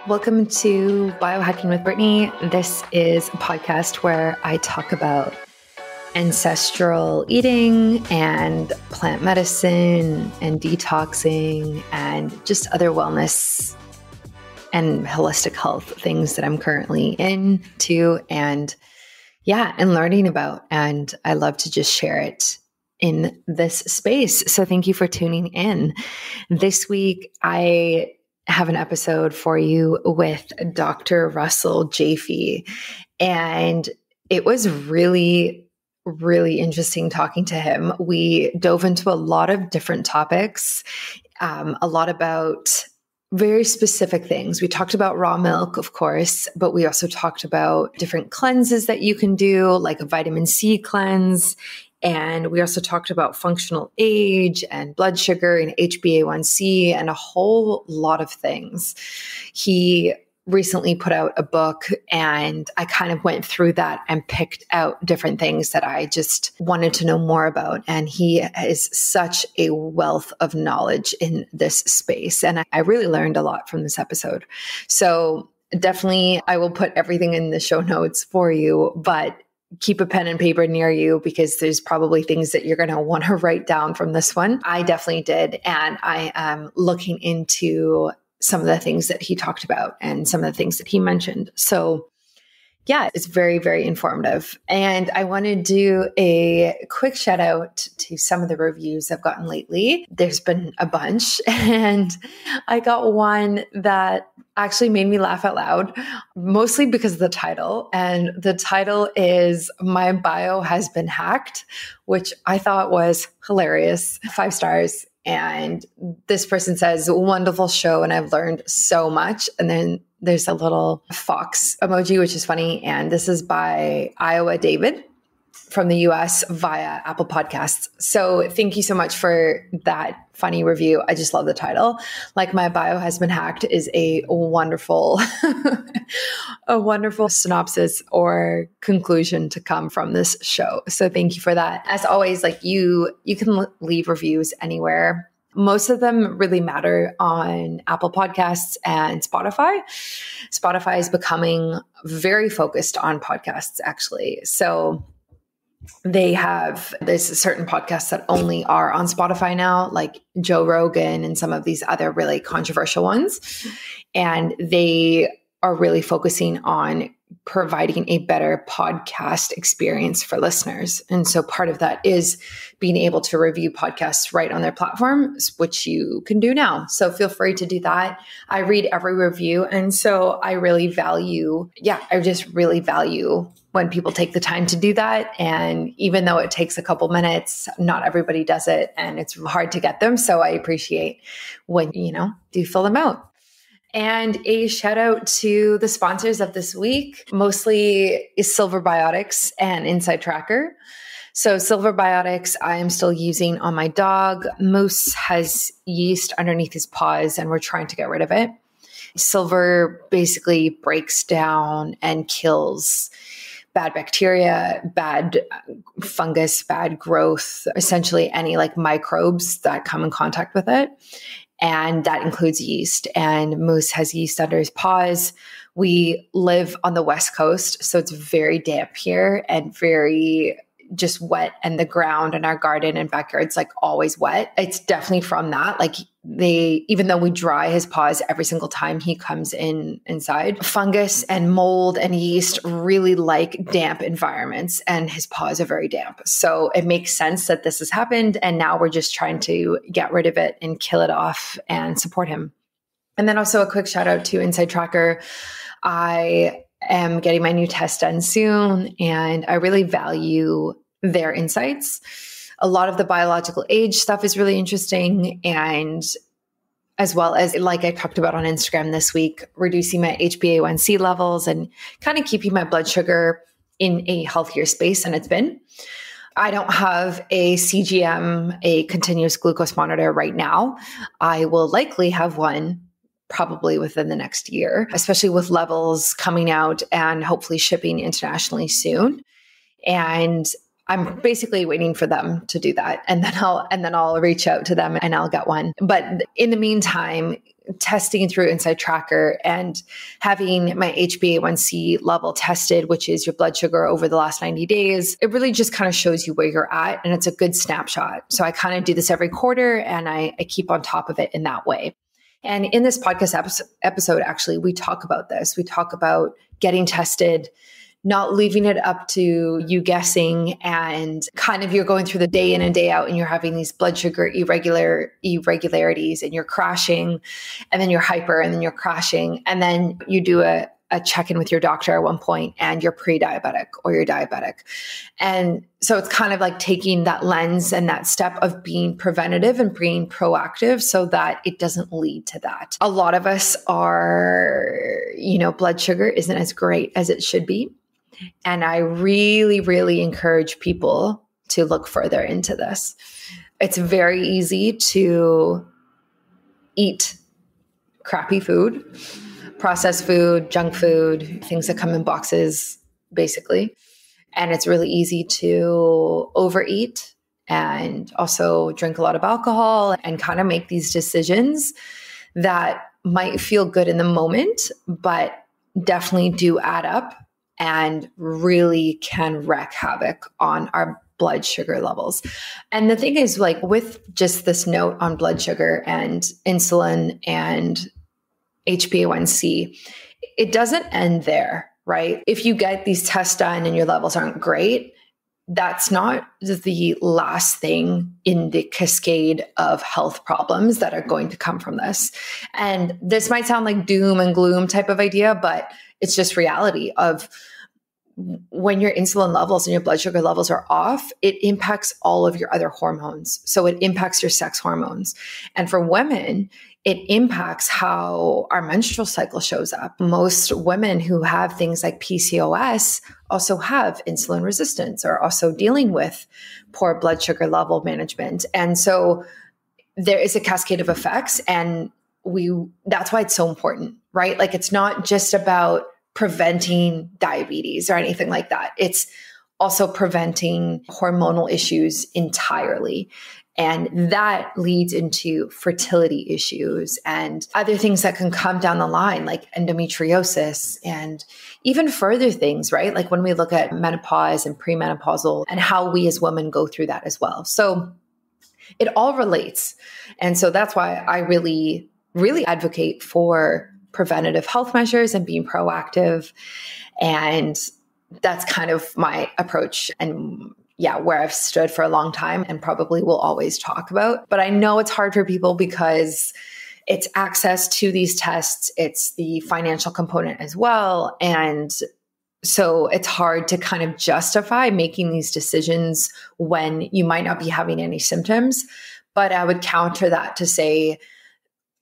Welcome to Biohacking with Brittany. This is a podcast where I talk about ancestral eating and plant medicine and detoxing and just other wellness and holistic health things that I'm currently into and learning about. And I love to just share it in this space. So thank you for tuning in. This week, I have an episode for you with Dr. Russell Jaffe. And it was really interesting talking to him. We dove into a lot of different topics, a lot about very specific things. We talked about raw milk, of course, but we also talked about different cleanses that you can do, like a vitamin C cleanse. And we also talked about functional age and blood sugar and HbA1c and a whole lot of things. He recently put out a book and I kind of went through that and picked out different things that I just wanted to know more about. And he is such a wealth of knowledge in this space. And I really learned a lot from this episode. So definitely I will put everything in the show notes for you, but keep a pen and paper near you because there's probably things that you're going to want to write down from this one. I definitely did. And I am looking into some of the things that he talked about and some of the things that he mentioned. So yeah, it's very, very informative. And I want to do a quick shout out to some of the reviews I've gotten lately. There's been a bunch, and I got one that actually made me laugh out loud, mostly because of the title. And the title is "My Bio Has Been Hacked," which I thought was hilarious. 5 stars. And this person says, "Wonderful show, and I've learned so much." And then there's a little fox emoji, which is funny. And this is by Iowa David from the US via Apple Podcasts. So thank you so much for that funny review. I just love the title. Like, "My Bio Has Been Hacked" is a wonderful, a wonderful synopsis or conclusion to come from this show. So thank you for that. As always, like you can leave reviews anywhere. Most of them really matter on Apple Podcasts and Spotify. Spotify is becoming very focused on podcasts, actually. So there's certain podcasts that only are on Spotify now, like Joe Rogan and some of these other really controversial ones. And they are really focusing on providing a better podcast experience for listeners. And so part of that is being able to review podcasts right on their platform, which you can do now. So feel free to do that. I read every review. And so I just really value when people take the time to do that. And even though it takes a couple minutes, not everybody does it and it's hard to get them. So I appreciate when, do fill them out. And a shout out to the sponsors of this week, mostly is Silver Biotics and Inside Tracker. So Silver Biotics, I am still using on my dog. Moose has yeast underneath his paws and we're trying to get rid of it. Silver basically breaks down and kills bad bacteria, bad fungus, bad growth, essentially any like microbes that come in contact with it. And that includes yeast. And Moose has yeast under his paws. We live on the West Coast, so it's very damp here and very just wet. And the ground in our garden and backyard's like always wet. It's definitely from that. Like even though we dry his paws every single time he comes inside, fungus and mold and yeast really like damp environments, and his paws are very damp. So it makes sense that this has happened. And now we're just trying to get rid of it and kill it off and support him. And then also a quick shout out to Inside Tracker. I am getting my new test done soon, and I really value their insights. A lot of the biological age stuff is really interesting, and as well as, like I talked about on Instagram this week, reducing my HbA1c levels and kind of keeping my blood sugar in a healthier space than it's been. I don't have a CGM, a continuous glucose monitor right now. I will likely have one probably within the next year, especially with levels coming out and hopefully shipping internationally soon. And I'm basically waiting for them to do that. And then I'll reach out to them and I'll get one. But in the meantime, testing through Inside Tracker and having my HbA1c level tested, which is your blood sugar over the last 90 days, it really just kind of shows you where you're at. And it's a good snapshot. So I kind of do this every quarter and I keep on top of it in that way. And in this podcast episode, actually, we talk about this. We talk about getting tested, not leaving it up to you guessing, and kind of you're going through the day in and day out and you're having these blood sugar irregularities and you're crashing, and then you're hyper and then you're crashing. And then you do a check-in with your doctor at one point and you're pre-diabetic or you're diabetic. And so it's kind of like taking that lens and that step of being preventative and being proactive so that it doesn't lead to that. A lot of us blood sugar isn't as great as it should be. And I really, really encourage people to look further into this. It's very easy to eat crappy food, processed food, junk food, things that come in boxes, basically. And it's really easy to overeat and also drink a lot of alcohol and kind of make these decisions that might feel good in the moment, but definitely do add up and really can wreak havoc on our blood sugar levels. And the thing is, like, with just this note on blood sugar and insulin and HbA1c, it doesn't end there, right? If you get these tests done and your levels aren't great, that's not the last thing in the cascade of health problems that are going to come from this. And this might sound like doom and gloom type of idea, but it's just reality of when your insulin levels and your blood sugar levels are off, it impacts all of your other hormones. So it impacts your sex hormones. And for women, it impacts how our menstrual cycle shows up. Most women who have things like PCOS also have insulin resistance or also dealing with poor blood sugar level management. And so there is a cascade of effects, and that's why it's so important, right? Like, it's not just about preventing diabetes or anything like that. It's also preventing hormonal issues entirely. And that leads into fertility issues and other things that can come down the line, like endometriosis and even further things, right? Like when we look at menopause and premenopausal and how we as women go through that as well. So it all relates. And so that's why I really, really advocate for preventative health measures and being proactive. And that's kind of my approach and where I've stood for a long time and probably will always talk about. But I know it's hard for people because it's access to these tests. It's the financial component as well. And so it's hard to kind of justify making these decisions when you might not be having any symptoms. But I would counter that to say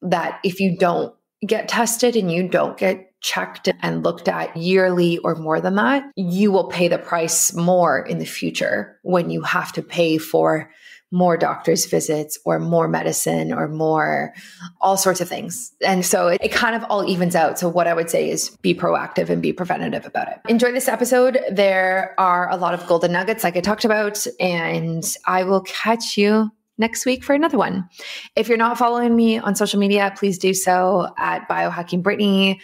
that if you don't get tested and you don't get checked and looked at yearly or more than that, you will pay the price more in the future when you have to pay for more doctor's visits or more medicine or more all sorts of things. And so it kind of all evens out. So what I would say is be proactive and be preventative about it. Enjoy this episode. There are a lot of golden nuggets like I talked about, and I will catch you next week for another one. If you're not following me on social media, please do so at Biohacking Brittany.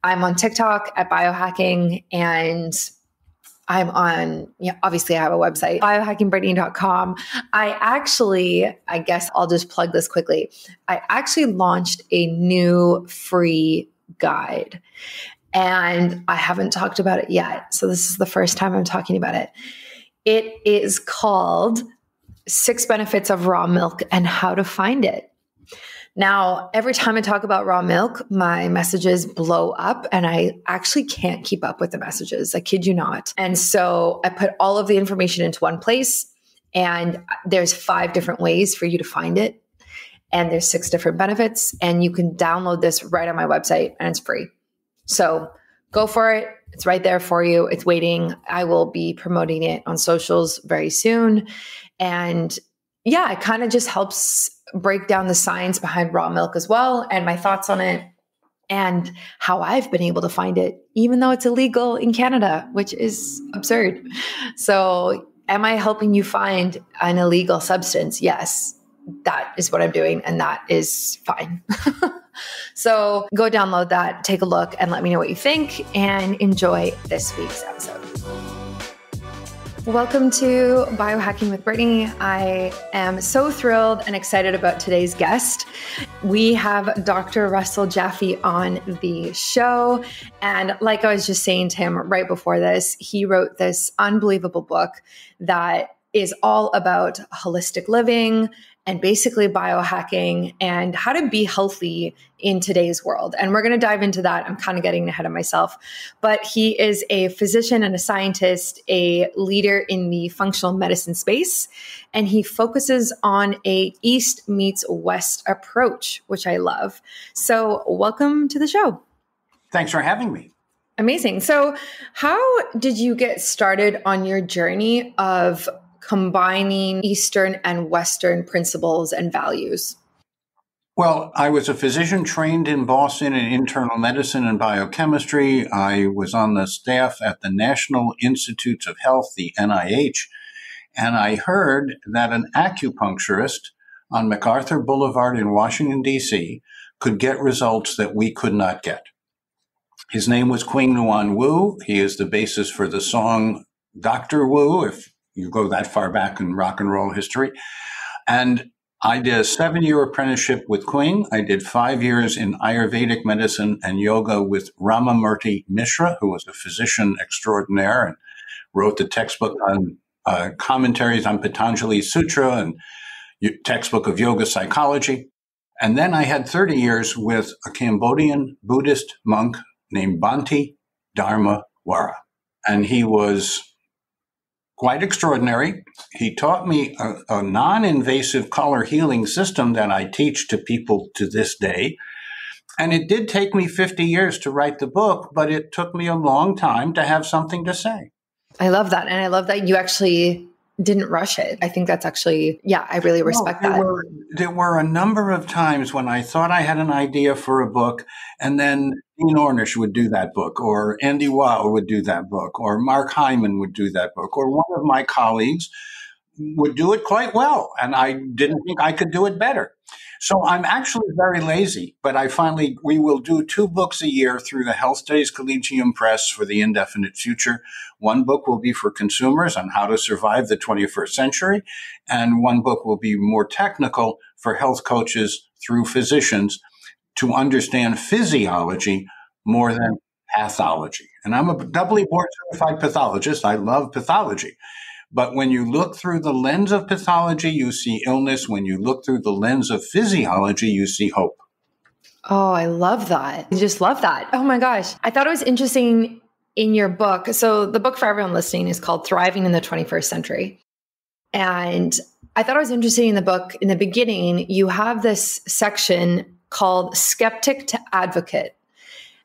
I'm on TikTok at Biohacking, and I'm on, obviously I have a website, biohackingbrittany.com. I guess I'll just plug this quickly. I actually launched a new free guide, and I haven't talked about it yet. So this is the first time I'm talking about it. It is called 6 Benefits of Raw Milk and How to Find It. Now, every time I talk about raw milk, my messages blow up and I actually can't keep up with the messages. I kid you not. And so I put all of the information into one place, and there's 5 different ways for you to find it. And there's 6 different benefits, and you can download this right on my website, and it's free. So go for it. It's right there for you. It's waiting. I will be promoting it on socials very soon. And it kind of just helps break down the science behind raw milk as well, and my thoughts on it and how I've been able to find it, even though it's illegal in Canada, which is absurd. So am I helping you find an illegal substance? Yes, that is what I'm doing, and that is fine. So go download that, take a look, and let me know what you think, and enjoy this week's episode. Welcome to Biohacking with Brittany. I am so thrilled and excited about today's guest. We have Dr. Russell Jaffe on the show. And like I was just saying to him right before this, he wrote this unbelievable book that is all about holistic living and basically biohacking and how to be healthy in today's world. And we're going to dive into that. I'm kind of getting ahead of myself, but he is a physician and a scientist, a leader in the functional medicine space, and he focuses on a East meets West approach, which I love. So welcome to the show. Thanks for having me. Amazing. So how did you get started on your journey of combining Eastern and Western principles and values? Well, I was a physician trained in Boston in internal medicine and biochemistry. I was on the staff at the National Institutes of Health, the NIH, and I heard that an acupuncturist on MacArthur Boulevard in Washington, D.C. could get results that we could not get. His name was Kwing Nguyen Wu. He is the basis for the song Dr. Wu, if you go that far back in rock and roll history. And I did a 7-year apprenticeship with Kwing. I did 5 years in Ayurvedic medicine and yoga with Ramamurti Mishra, who was a physician extraordinaire and wrote the textbook on commentaries on Patanjali Sutra and textbook of yoga psychology. And then I had 30 years with a Cambodian Buddhist monk named Bhante Dharma Wara. And he was quite extraordinary. He taught me a non-invasive color healing system that I teach to people to this day. And it did take me 50 years to write the book, but it took me a long time to have something to say. I love that. And I love that you actually didn't rush it. I think that's actually, I really respect that. There were a number of times when I thought I had an idea for a book, and then Dean Ornish would do that book, or Andy Weil would do that book, or Mark Hyman would do that book, or one of my colleagues would do it quite well, and I didn't think I could do it better. So I'm actually very lazy, but we will do 2 books a year through the Health Studies Collegium Press for the indefinite future. One book will be for consumers on how to survive the 21st century, and one book will be more technical for health coaches through physicians to understand physiology more than pathology. And I'm a doubly board certified pathologist. I love pathology. But when you look through the lens of pathology, you see illness. When you look through the lens of physiology, you see hope. Oh, I love that. I just love that. Oh my gosh. I thought it was interesting in your book. So the book for everyone listening is called Thriving in the 21st Century. And I thought it was interesting in the book, in the beginning, you have this section called Skeptic to Advocate.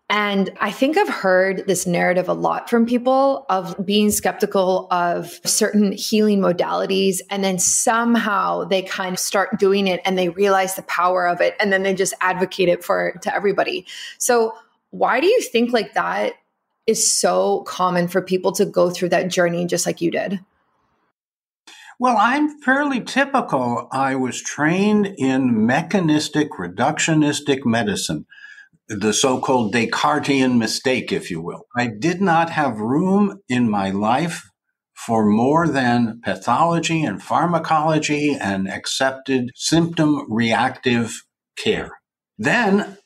And I think I've heard this narrative a lot from people of being skeptical of certain healing modalities. And then somehow they kind of start doing it and they realize the power of it. And then they just advocate it to everybody. So why do you think like that is so common for people to go through that journey just like you did? Well, I'm fairly typical. I was trained in mechanistic reductionistic medicine, the so-called Descartesian mistake, if you will. I did not have room in my life for more than pathology and pharmacology and accepted symptom reactive care. Then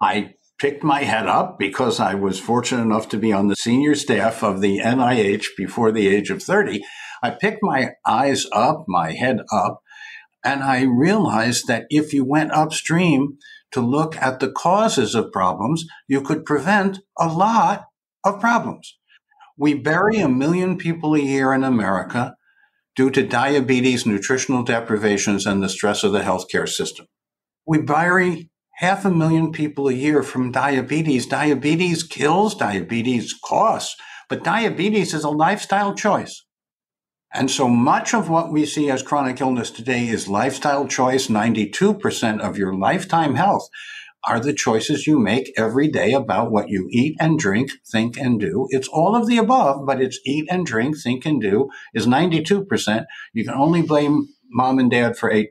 I picked my head up because I was fortunate enough to be on the senior staff of the NIH before the age of 30. I picked my eyes up, my head up, and I realized that if you went upstream to look at the causes of problems, you could prevent a lot of problems. We bury 1 million people a year in America due to diabetes, nutritional deprivations, and the stress of the healthcare system. We bury 500,000 people a year from diabetes. Diabetes kills, diabetes costs, but diabetes is a lifestyle choice. And so much of what we see as chronic illness today is lifestyle choice. 92% of your lifetime health are the choices you make every day about what you eat and drink, think and do. It's all of the above, but it's eat and drink, think and do is 92%. You can only blame mom and dad for 8%.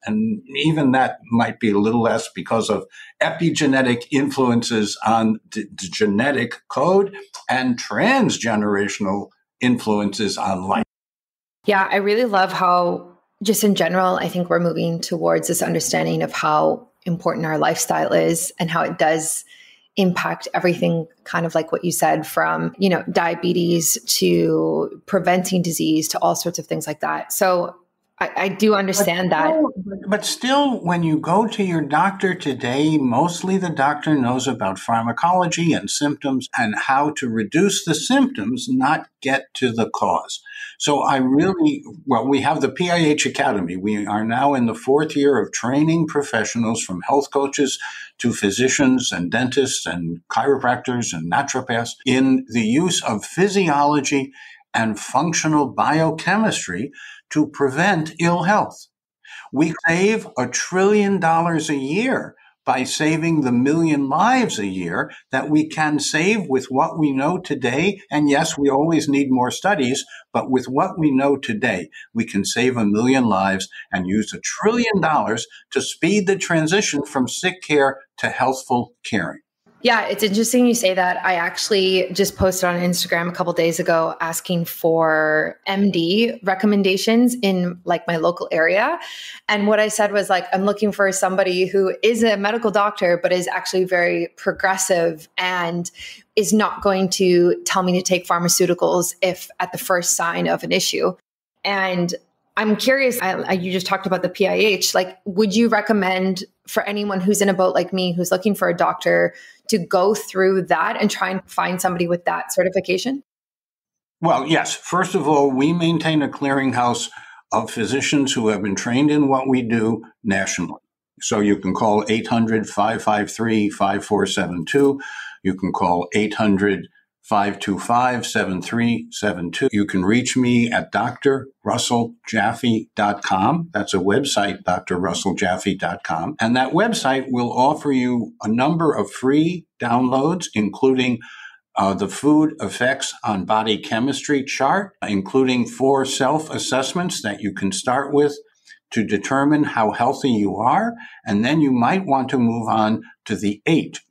And even that might be a little less because of epigenetic influences on the genetic code and transgenerational influences on life. Yeah, I really love how, just in general, I think we're moving towards this understanding of how important our lifestyle is and how it does impact everything, kind of like what you said, from, diabetes to preventing disease to all sorts of things like that. So I do understand that. But still, when you go to your doctor today, mostly the doctor knows about pharmacology and symptoms and how to reduce the symptoms, not get to the cause. So we have the PIH Academy. We are now in the 4th year of training professionals from health coaches to physicians and dentists and chiropractors and naturopaths in the use of physiology and functional biochemistry to prevent ill health. We save $1 trillion a year by saving the million lives a year that we can save with what we know today. And yes, we always need more studies, but with what we know today, we can save 1 million lives and use $1 trillion to speed the transition from sick care to healthful caring. Yeah, it's interesting you say that. I actually just posted on Instagram a couple days ago asking for MD recommendations in like my local area. And what I said was like, I'm looking for somebody who is a medical doctor, but is actually very progressive and is not going to tell me to take pharmaceuticals if at the first sign of an issue. And I'm curious, you just talked about the PIH. Like, would you recommend for anyone who's in a boat like me, who's looking for a doctor, to go through that and try and find somebody with that certification? Well, yes. First of all, we maintain a clearinghouse of physicians who have been trained in what we do nationally. So you can call 800-553-5472. You can call 800-525-7372. You can reach me at drrusselljaffe.com. That's a website, drrusselljaffe.com. And that website will offer you a number of free downloads, including the food effects on body chemistry chart, including 4 self-assessments that you can start with to determine how healthy you are. And then you might want to move on to the 8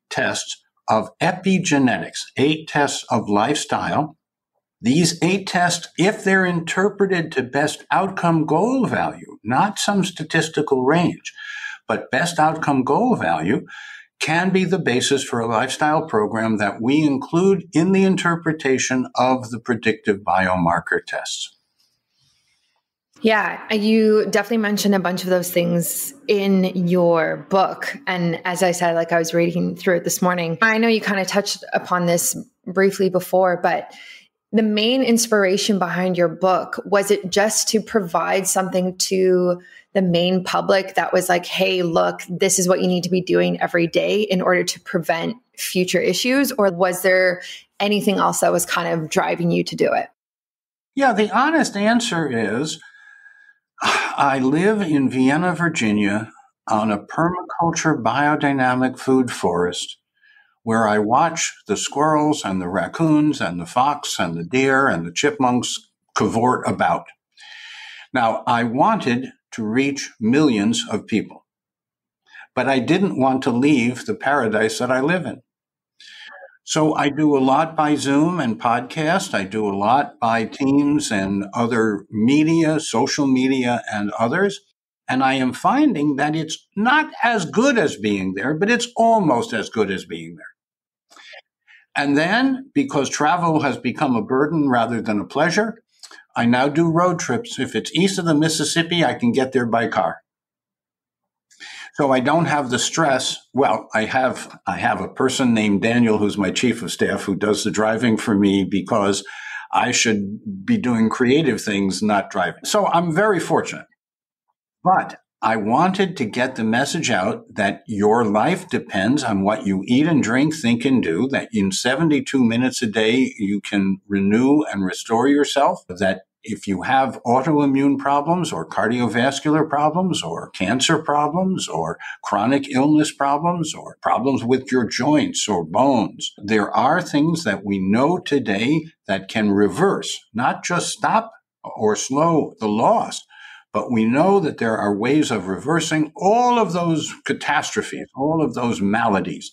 tests of epigenetics, 8 tests of lifestyle. These 8 tests, if they're interpreted to best outcome goal value, not some statistical range, but best outcome goal value, can be the basis for a lifestyle program that we include in the interpretation of the predictive biomarker tests. Yeah, you definitely mentioned a bunch of those things in your book. And as I said, like I was reading through it this morning, I know you kind of touched upon this briefly before, but the main inspiration behind your book, was it just to provide something to the main public that was like, hey, look, this is what you need to be doing every day in order to prevent future issues? Or was there anything else that was kind of driving you to do it? Yeah, the honest answer is, I live in Vienna, Virginia, on a permaculture biodynamic food forest where I watch the squirrels and the raccoons and the fox and the deer and the chipmunks cavort about. Now, I wanted to reach millions of people, but I didn't want to leave the paradise that I live in. So I do a lot by Zoom and podcast. I do a lot by Teams and other media, social media, and others. And I am finding that it's not as good as being there, but it's almost as good as being there. And then, because travel has become a burden rather than a pleasure, I now do road trips. If it's east of the Mississippi, I can get there by car. So I don't have the stress. Well, I have a person named Daniel, who's my chief of staff, who does the driving for me because I should be doing creative things, not driving. So I'm very fortunate. But I wanted to get the message out that your life depends on what you eat and drink, think, and do, that in 72 minutes a day, you can renew and restore yourself, that if you have autoimmune problems or cardiovascular problems or cancer problems or chronic illness problems or problems with your joints or bones, there are things that we know today that can reverse, not just stop or slow the loss, But we know that there are ways of reversing all of those catastrophes, all of those maladies.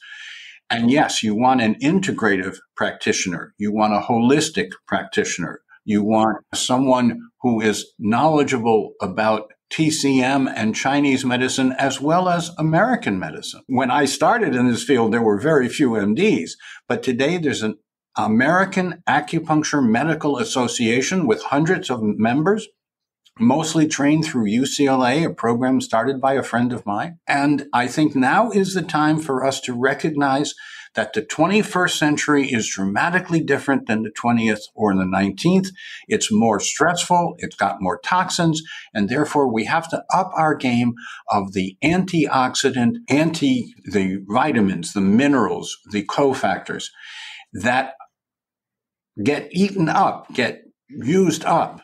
And yes, you want an integrative practitioner. You want a holistic practitioner. You want someone who is knowledgeable about TCM and Chinese medicine as well as American medicine. When I started in this field, there were very few MDs, but today there's an American Acupuncture Medical Association with hundreds of members, mostly trained through UCLA, a program started by a friend of mine. And I think now is the time for us to recognize that the 21st century is dramatically different than the 20th or the 19th. It's more stressful, it's got more toxins, and therefore we have to up our game of the antioxidant, the vitamins, the minerals, the cofactors that get eaten up, get used up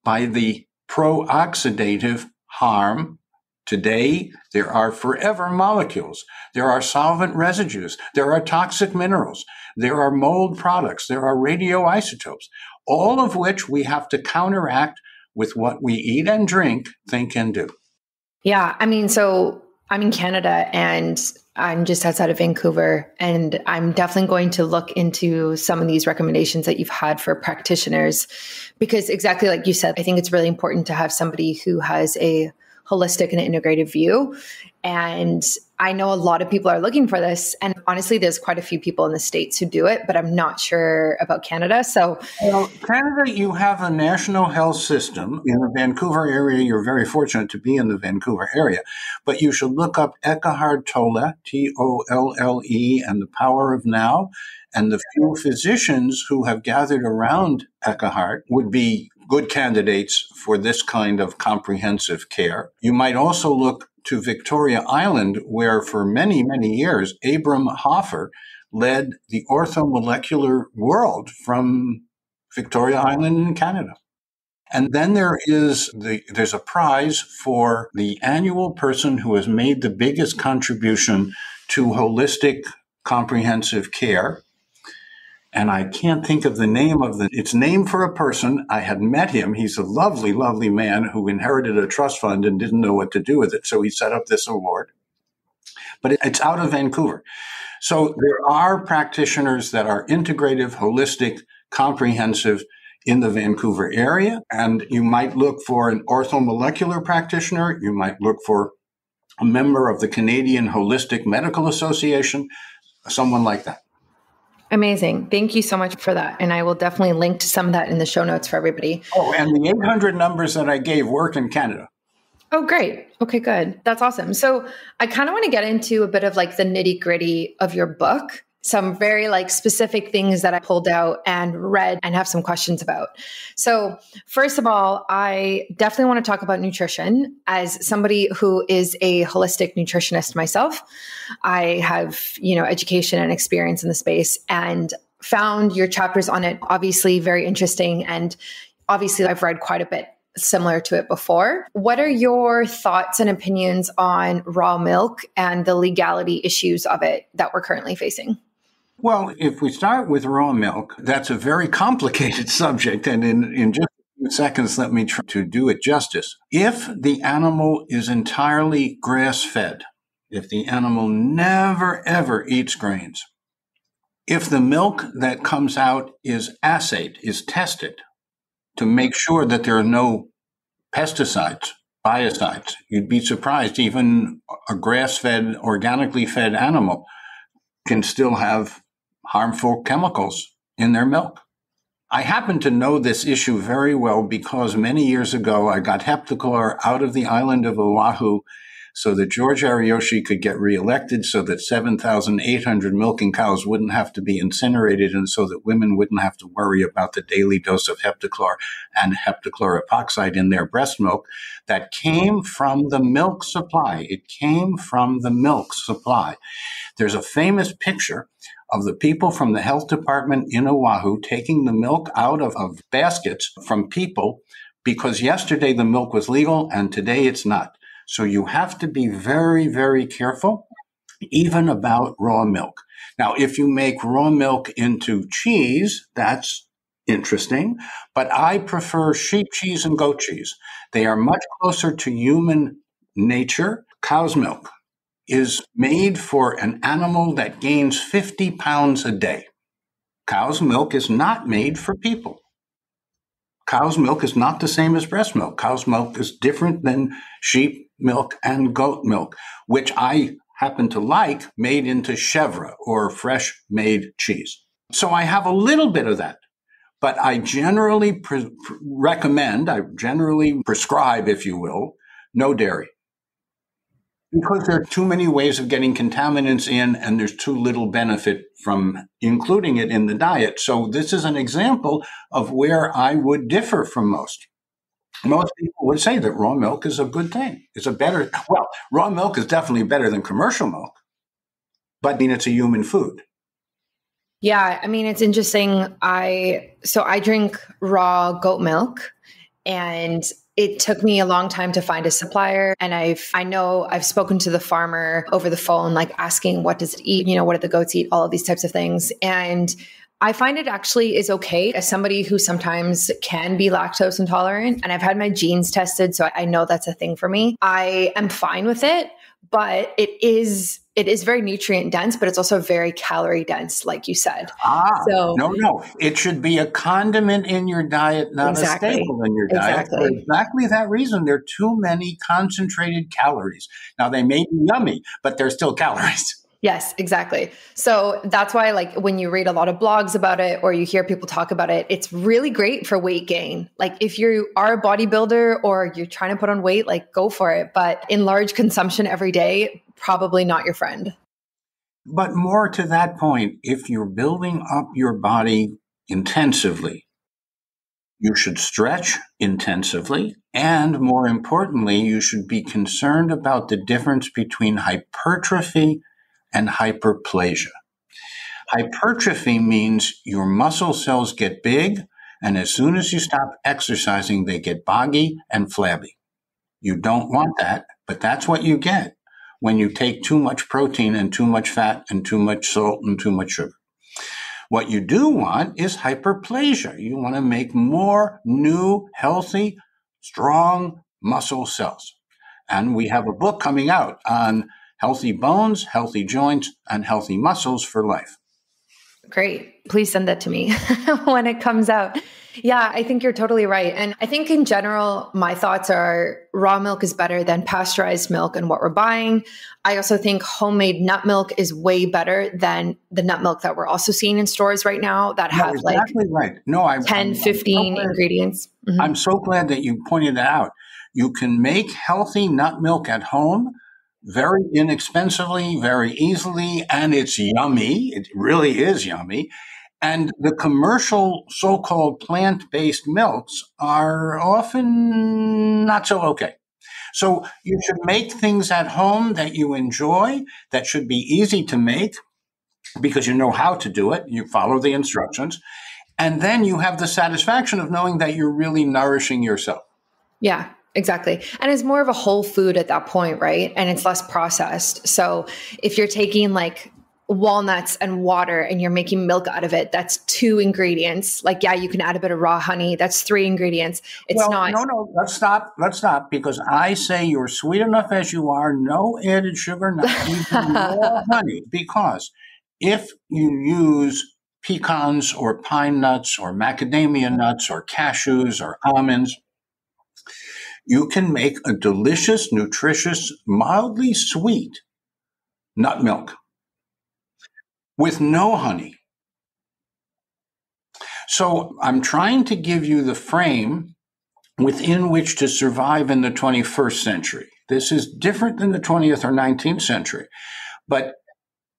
by the pro-oxidative harm. Today, there are forever molecules. There are solvent residues. There are toxic minerals. There are mold products. There are radioisotopes, all of which we have to counteract with what we eat and drink, think, and do. Yeah. I mean, so I'm in Canada and I'm just outside of Vancouver, and I'm definitely going to look into some of these recommendations that you've had for practitioners, because exactly like you said, I think it's really important to have somebody who has a holistic and integrative view. And I know a lot of people are looking for this. And honestly, there's quite a few people in the States who do it, but I'm not sure about Canada. So, well, Canada, you have a national health system. In the Vancouver area, you're very fortunate to be in the Vancouver area. But you should look up Eckhart Tolle, Tolle, and the Power of Now. And the few physicians who have gathered around Eckhart would be good candidates for this kind of comprehensive care. You might also look to Victoria Island, where for many, many years, Abram Hoffer led the orthomolecular world from Victoria Island in Canada. And then there's a prize for the annual person who has made the biggest contribution to holistic comprehensive care. And I can't think of the name it's named for a person. I had met him. He's a lovely, lovely man who inherited a trust fund and didn't know what to do with it. So he set up this award. But it's out of Vancouver. So there are practitioners that are integrative, holistic, comprehensive in the Vancouver area. And you might look for an orthomolecular practitioner. You might look for a member of the Canadian Holistic Medical Association, someone like that. Amazing. Thank you so much for that. And I will definitely link to some of that in the show notes for everybody. Oh, and the 800 numbers that I gave work in Canada. Oh, great. Okay, good. That's awesome. So I kind of want to get into a bit of like the nitty gritty of your book, some very like specific things that I pulled out and read and have some questions about. So first of all, I definitely want to talk about nutrition. As somebody who is a holistic nutritionist myself, I have, education and experience in the space, and found your chapters on it obviously very interesting. And obviously I've read quite a bit similar to it before. What are your thoughts and opinions on raw milk and the legality issues of it that we're currently facing? Well, if we start with raw milk, that's a very complicated subject. And in just a few seconds, let me try to do it justice. If the animal is entirely grass-fed, if the animal never, ever eats grains, if the milk that comes out is assayed, is tested to make sure that there are no pesticides, biocides, you'd be surprised even a grass-fed, organically fed animal can still have harmful chemicals in their milk. I happen to know this issue very well because many years ago I got heptachlor out of the island of Oahu so that George Ariyoshi could get reelected, so that 7,800 milking cows wouldn't have to be incinerated, and so that women wouldn't have to worry about the daily dose of heptachlor and heptachlor epoxide in their breast milk. That came from the milk supply. It came from the milk supply. There's a famous picture of the people from the health department in Oahu taking the milk out of baskets from people because yesterday the milk was legal and today it's not. So you have to be very, very careful, even about raw milk. Now, if you make raw milk into cheese, that's interesting, but I prefer sheep cheese and goat cheese. They are much closer to human nature. Cow's milk is made for an animal that gains 50 pounds a day. Cow's milk is not made for people. Cow's milk is not the same as breast milk. Cow's milk is different than sheep milk and goat milk, which I happen to like, made into chèvre or fresh made cheese. So I have a little bit of that, but I generally prescribe, if you will, no dairy. Because there are too many ways of getting contaminants in, and there's too little benefit from including it in the diet. So this is an example of where I would differ from most. Most people would say that raw milk is a good thing. Raw milk is definitely better than commercial milk, but I mean, it's a human food. Yeah, I mean, it's interesting. I drink raw goat milk, and it took me a long time to find a supplier. And I know I've spoken to the farmer over the phone, like asking, what does it eat? You know, what do the goats eat? All of these types of things. And I find it actually is okay as somebody who sometimes can be lactose intolerant. And I've had my genes tested, so I know that's a thing for me. I am fine with it, but it is very nutrient dense, but it's also very calorie dense, like you said. No. It should be a condiment in your diet, not a staple in your diet. For exactly that reason, there are too many concentrated calories. Now, they may be yummy, but they're still calories. Yes, exactly. So that's why, like, when you read a lot of blogs about it or you hear people talk about it, it's really great for weight gain. Like, if you are a bodybuilder or you're trying to put on weight, like, go for it. But in large consumption every day, probably not your friend. But more to that point, if you're building up your body intensively, you should stretch intensively. And more importantly, you should be concerned about the difference between hypertrophy and hyperplasia. Hypertrophy means your muscle cells get big, and as soon as you stop exercising, they get boggy and flabby. You don't want that, but that's what you get when you take too much protein and too much fat and too much salt and too much sugar. What you do want is hyperplasia. You want to make more new, healthy, strong muscle cells. And we have a book coming out on healthy bones, healthy joints, and healthy muscles for life. Great. Please send that to me when it comes out. Yeah, I think you're totally right. And I think in general, my thoughts are raw milk is better than pasteurized milk and what we're buying. I also think homemade nut milk is way better than the nut milk that we're also seeing in stores right now that have exactly right. 10, 15 ingredients. Mm-hmm. I'm so glad that you pointed that out. You can make healthy nut milk at home very inexpensively, very easily, and it's yummy. It really is yummy. And the commercial so-called plant-based milks are often not so okay. So you should make things at home that you enjoy, that should be easy to make because you know how to do it. You follow the instructions. And then you have the satisfaction of knowing that you're really nourishing yourself. Yeah. Exactly. And it's more of a whole food at that point, right? And it's less processed. So if you're taking like walnuts and water and you're making milk out of it, that's 2 ingredients. Like, yeah, you can add a bit of raw honey. That's 3 ingredients. No, let's stop because I say you're sweet enough as you are. No added sugar, not even more honey. Because if you use pecans or pine nuts or macadamia nuts or cashews or almonds, you can make a delicious, nutritious, mildly sweet nut milk with no honey. So I'm trying to give you the frame within which to survive in the 21st century. This is different than the 20th or 19th century. But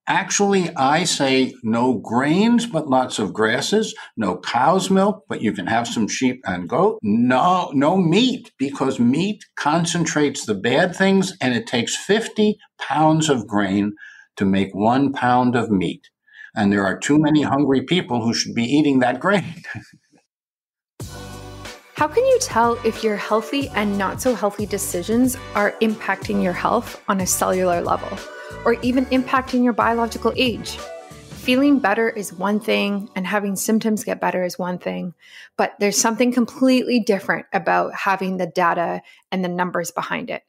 actually, I say no grains, but lots of grasses, no cow's milk, but you can have some sheep and goat, no meat, because meat concentrates the bad things, and it takes 50 pounds of grain to make 1 pound of meat. And there are too many hungry people who should be eating that grain. How can you tell if your healthy and not so healthy decisions are impacting your health on a cellular level, or even impacting your biological age? feeling better is one thing and having symptoms get better is one thing, but there's something completely different about having the data and the numbers behind it.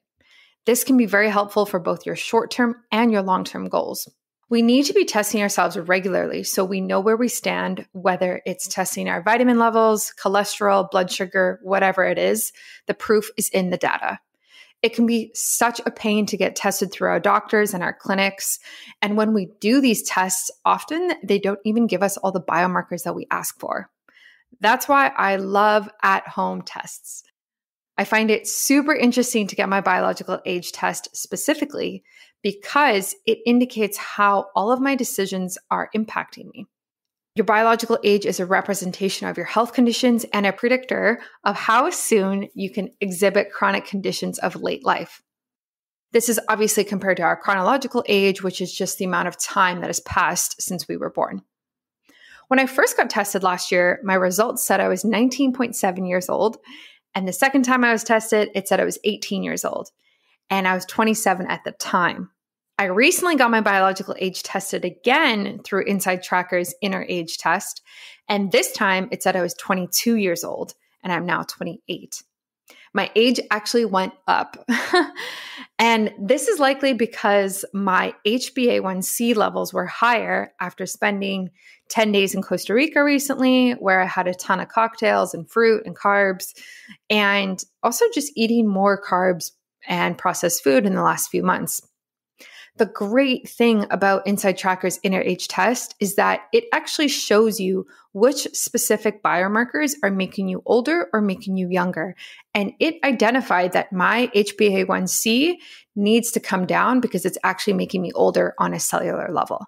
This can be very helpful for both your short-term and your long-term goals. We need to be testing ourselves regularly so we know where we stand, whether it's testing our vitamin levels, cholesterol, blood sugar, whatever it is. The proof is in the data. It can be such a pain to get tested through our doctors and our clinics. And when we do these tests, often they don't even give us all the biomarkers that we ask for. That's why I love at-home tests. I find it super interesting to get my biological age test specifically because it indicates how all of my decisions are impacting me. Your biological age is a representation of your health conditions and a predictor of how soon you can exhibit chronic conditions of late life. This is obviously compared to our chronological age, which is just the amount of time that has passed since we were born. When I first got tested last year, my results said I was 19.7 years old. And the second time I was tested, it said I was 18 years old. And I was 27 at the time. I recently got my biological age tested again through Inside Tracker's inner age test. And this time it said I was 22 years old and I'm now 28. My age actually went up. And this is likely because my HbA1c levels were higher after spending 10 days in Costa Rica recently, where I had a ton of cocktails and fruit and carbs, and also just eating more carbs and processed food in the last few months. The great thing about Inside Tracker's inner age test is that it actually shows you which specific biomarkers are making you older or making you younger. And it identified that my HbA1c needs to come down because it's actually making me older on a cellular level,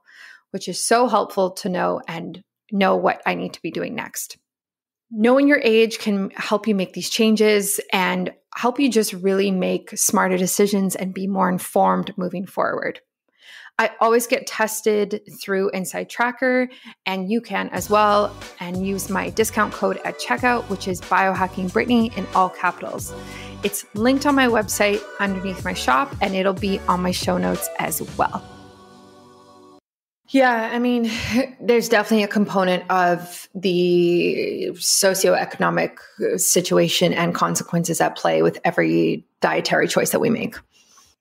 which is so helpful to know and know what I need to be doing next. Knowing your age can help you make these changes and help you just really make smarter decisions and be more informed moving forward. I always get tested through Inside Tracker, and you can as well, and use my discount code at checkout, which is biohackingbrittany in all capitals. It's linked on my website underneath my shop, and it'll be on my show notes as well. Yeah, I mean, there's definitely a component of the socioeconomic situation and consequences at play with every dietary choice that we make.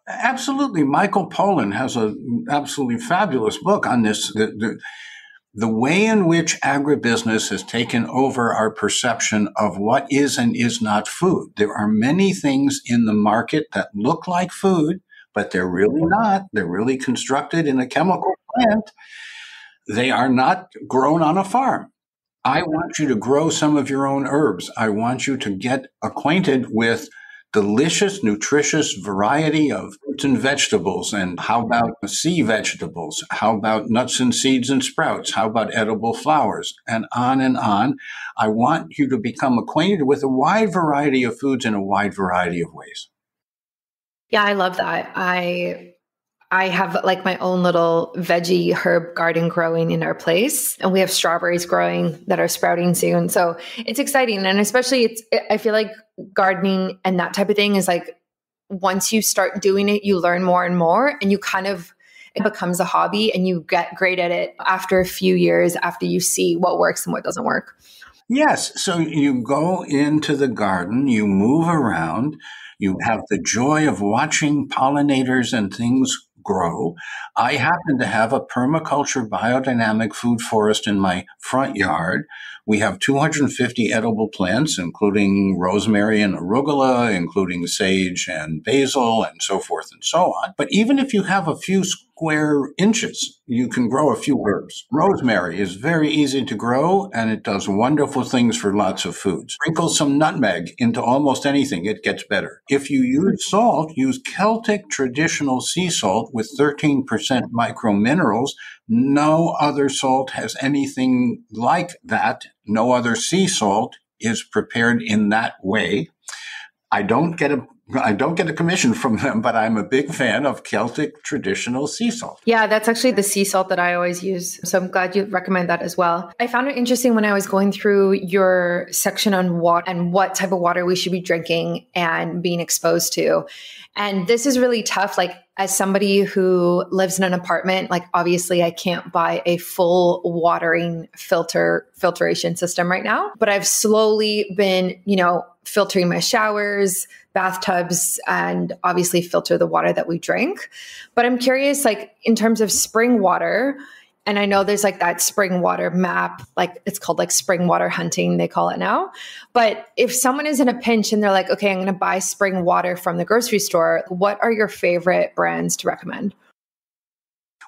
Absolutely. Michael Pollan has an absolutely fabulous book on this. The way in which agribusiness has taken over our perception of what is and is not food. There are many things in the market that look like food, but they're really not. They're really constructed in a chemical plant. They are not grown on a farm. I want you to grow some of your own herbs. I want you to get acquainted with delicious, nutritious variety of fruits and vegetables. And how about sea vegetables? How about nuts and seeds and sprouts? How about edible flowers? And on and on. I want you to become acquainted with a wide variety of foods in a wide variety of ways. Yeah, I love that. I have like my own little veggie herb garden growing in our place, and we have strawberries growing that are sprouting soon. So it's exciting. And especially I feel like gardening and that type of thing is like, once you start doing it, you learn more and more, and it becomes a hobby, and you get great at it after a few years, after you see what works and what doesn't work. Yes. So you go into the garden, you move around, you have the joy of watching pollinators and things grow. I happen to have a permaculture biodynamic food forest in my front yard. We have 250 edible plants, including rosemary and arugula, including sage and basil, and so forth and so on. But even if you have a few square inches, you can grow a few herbs. Rosemary is very easy to grow, and it does wonderful things for lots of foods. Sprinkle some nutmeg into almost anything, it gets better. If you use salt, use Celtic traditional sea salt with 13% microminerals. No other salt has anything like that. No other sea salt is prepared in that way. I don't get I don't get a commission from them, but I'm a big fan of Celtic traditional sea salt. Yeah, that's actually the sea salt that I always use. So I'm glad you recommend that as well. I found it interesting when I was going through your section on water and what type of water we should be drinking and being exposed to. And this is really tough. Like, as somebody who lives in an apartment, like, obviously I can't buy a full watering filtration system right now, but I've slowly been, filtering my showers, bathtubs, and obviously filter the water that we drink. But I'm curious, like, in terms of spring water, and I know there's like that spring water map, like it's called like spring water hunting, they call it now. But if someone is in a pinch and they're like, okay, I'm going to buy spring water from the grocery store, what are your favorite brands to recommend?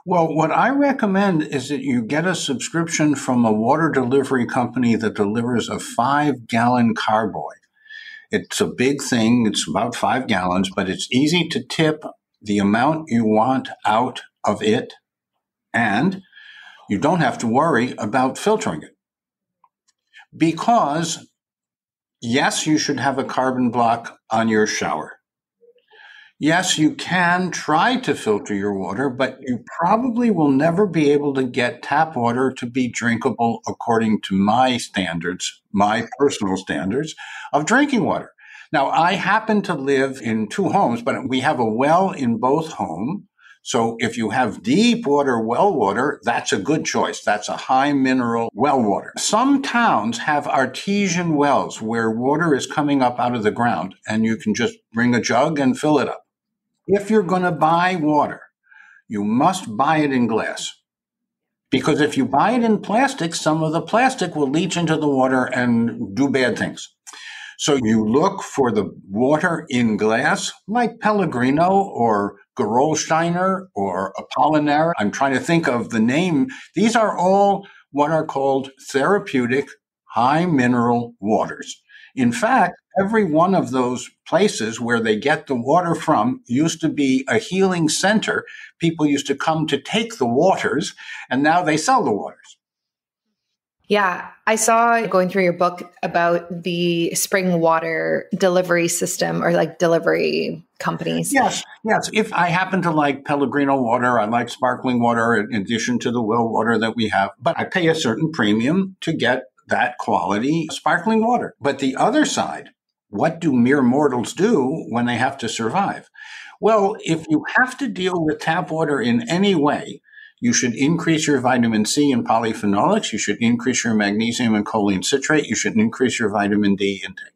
Well, what I recommend is that you get a subscription from a water delivery company that delivers a 5-gallon carboy. It's a big thing. It's about 5 gallons, but it's easy to tip the amount you want out of it, and you don't have to worry about filtering it. Because, yes, you should have a carbon block on your shower. Yes, you can try to filter your water, but you probably will never be able to get tap water to be drinkable according to my standards, my personal standards of drinking water. Now, I happen to live in 2 homes, but we have a well in both homes. So if you have deep water, well water, that's a good choice. That's a high mineral well water. Some towns have artesian wells where water is coming up out of the ground and you can just bring a jug and fill it up. If you're going to buy water, you must buy it in glass. Because if you buy it in plastic, some of the plastic will leach into the water and do bad things. So you look for the water in glass, like Pellegrino or Gerolsteiner or Apollinaire. I'm trying to think of the name. These are all what are called therapeutic high mineral waters. In fact, every one of those places where they get the water from used to be a healing center. People used to come to take the waters, and now they sell the waters. Yeah, I saw going through your book about the spring water delivery system or like delivery companies. Yes. If I happen to like Pellegrino water, I like sparkling water in addition to the well water that we have, but I pay a certain premium to get that quality sparkling water. But the other side, what do mere mortals do when they have to survive? Well, if you have to deal with tap water in any way, you should increase your vitamin C and polyphenolics. You should increase your magnesium and choline citrate. You should increase your vitamin D intake.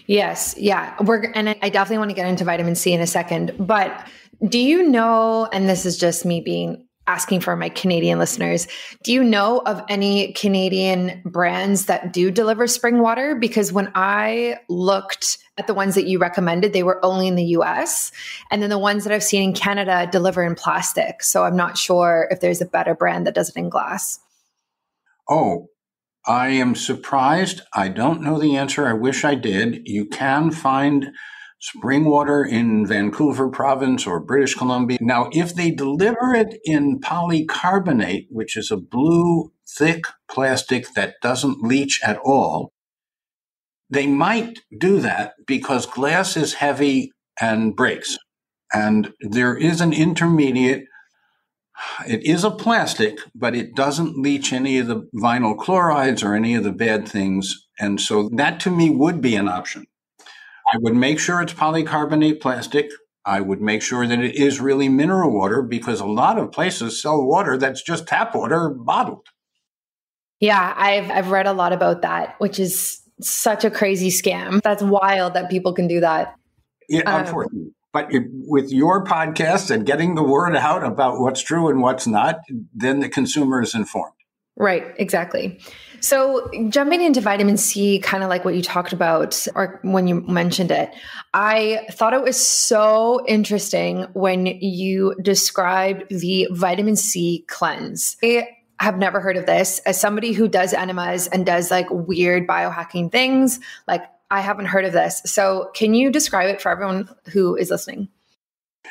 Yes. Yeah. And I definitely want to get into vitamin C in a second, but do you know, and this is just me asking for my Canadian listeners, do you know of any Canadian brands that do deliver spring water? Because when I looked at the ones that you recommended, they were only in the US. And then the ones that I've seen in Canada deliver in plastic. So I'm not sure if there's a better brand that does it in glass. Oh, I am surprised. I don't know the answer. I wish I did. You can find spring water in Vancouver province or British Columbia. Now, if they deliver it in polycarbonate, which is a blue, thick plastic that doesn't leach at all, they might do that because glass is heavy and breaks. And there is an intermediate. It is a plastic, but it doesn't leach any of the vinyl chlorides or any of the bad things. And so that to me would be an option. I would make sure it's polycarbonate plastic. I would make sure that it is really mineral water because a lot of places sell water that's just tap water bottled. Yeah, I've read a lot about that, which is such a crazy scam. That's wild that people can do that. Yeah, unfortunately. But with your podcast and getting the word out about what's true and what's not, then the consumer is informed. Right, exactly. So jumping into vitamin C, kind of like what you talked about, or when you mentioned it, I thought it was so interesting when you described the vitamin C cleanse. I have never heard of this. As somebody who does enemas and does like weird biohacking things, like I haven't heard of this. So can you describe it for everyone who is listening?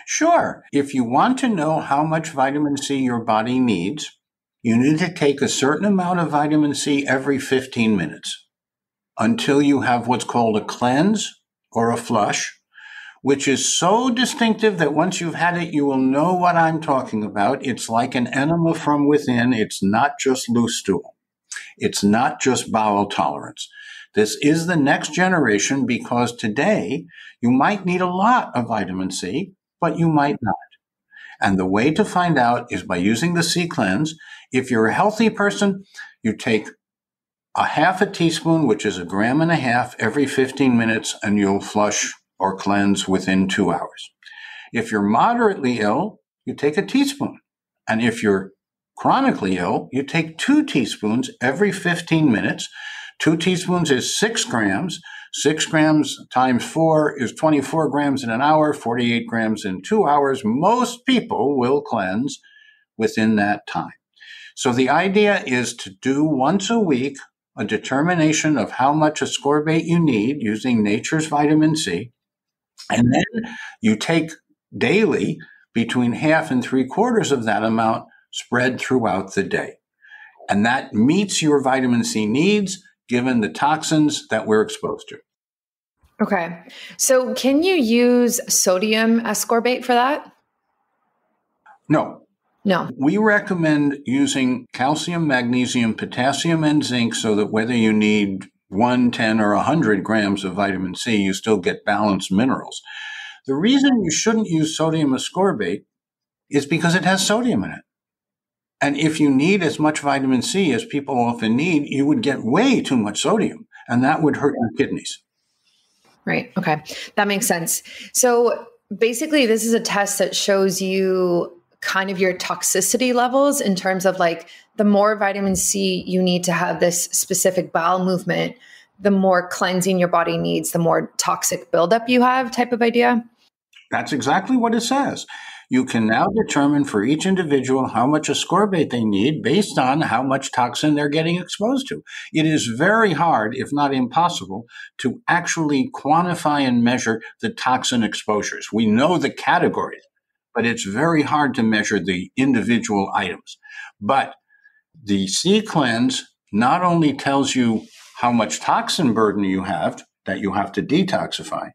Sure. If you want to know how much vitamin C your body needs, you need to take a certain amount of vitamin C every 15 minutes until you have what's called a cleanse or a flush. which is so distinctive that once you've had it, you will know what I'm talking about. It's like an enema from within. It's not just loose stool. It's not just bowel tolerance. This is the next generation because today you might need a lot of vitamin C, but you might not. And the way to find out is by using the C cleanse. If you're a healthy person, you take a half a teaspoon, which is 1.5 grams every 15 minutes, and you'll flush or cleanse within 2 hours. If you're moderately ill, you take a teaspoon. And if you're chronically ill, you take 2 teaspoons every 15 minutes. 2 teaspoons is 6 grams. 6 grams times 4 is 24 grams in an hour, 48 grams in 2 hours. Most people will cleanse within that time. So the idea is to do once a week a determination of how much ascorbate you need using nature's vitamin C. And then you take daily between half and 3/4 of that amount spread throughout the day. And that meets your vitamin C needs given the toxins that we're exposed to. Okay. So can you use sodium ascorbate for that? No. No. We recommend using calcium, magnesium, potassium, and zinc so that whether you need 1, 10, or 100 grams of vitamin C, you still get balanced minerals. The reason you shouldn't use sodium ascorbate is because it has sodium in it. And if you need as much vitamin C as people often need, you would get way too much sodium, and that would hurt your kidneys. Right. Okay. That makes sense. So basically, this is a test that shows you kind of your toxicity levels in terms of like the more vitamin C you need to have this specific bowel movement, the more cleansing your body needs, the more toxic buildup you have type of idea. That's exactly what it says. You can now determine for each individual how much ascorbate they need based on how much toxin they're getting exposed to. It is very hard, if not impossible, to actually quantify and measure the toxin exposures. We know the categories, but it's very hard to measure the individual items. But the C cleanse not only tells you how much toxin burden you have that you have to detoxify,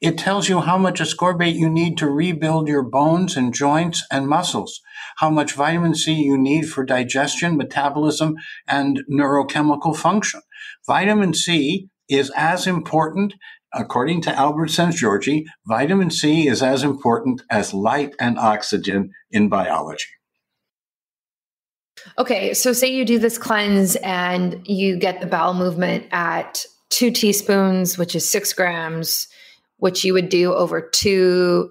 it tells you how much ascorbate you need to rebuild your bones and joints and muscles, how much vitamin C you need for digestion, metabolism, and neurochemical function. Vitamin C is as important, according to Albert Szent-Györgyi, vitamin C is as important as light and oxygen in biology. Okay, so say you do this cleanse and you get the bowel movement at 2 teaspoons, which is 6 grams, which you would do over 2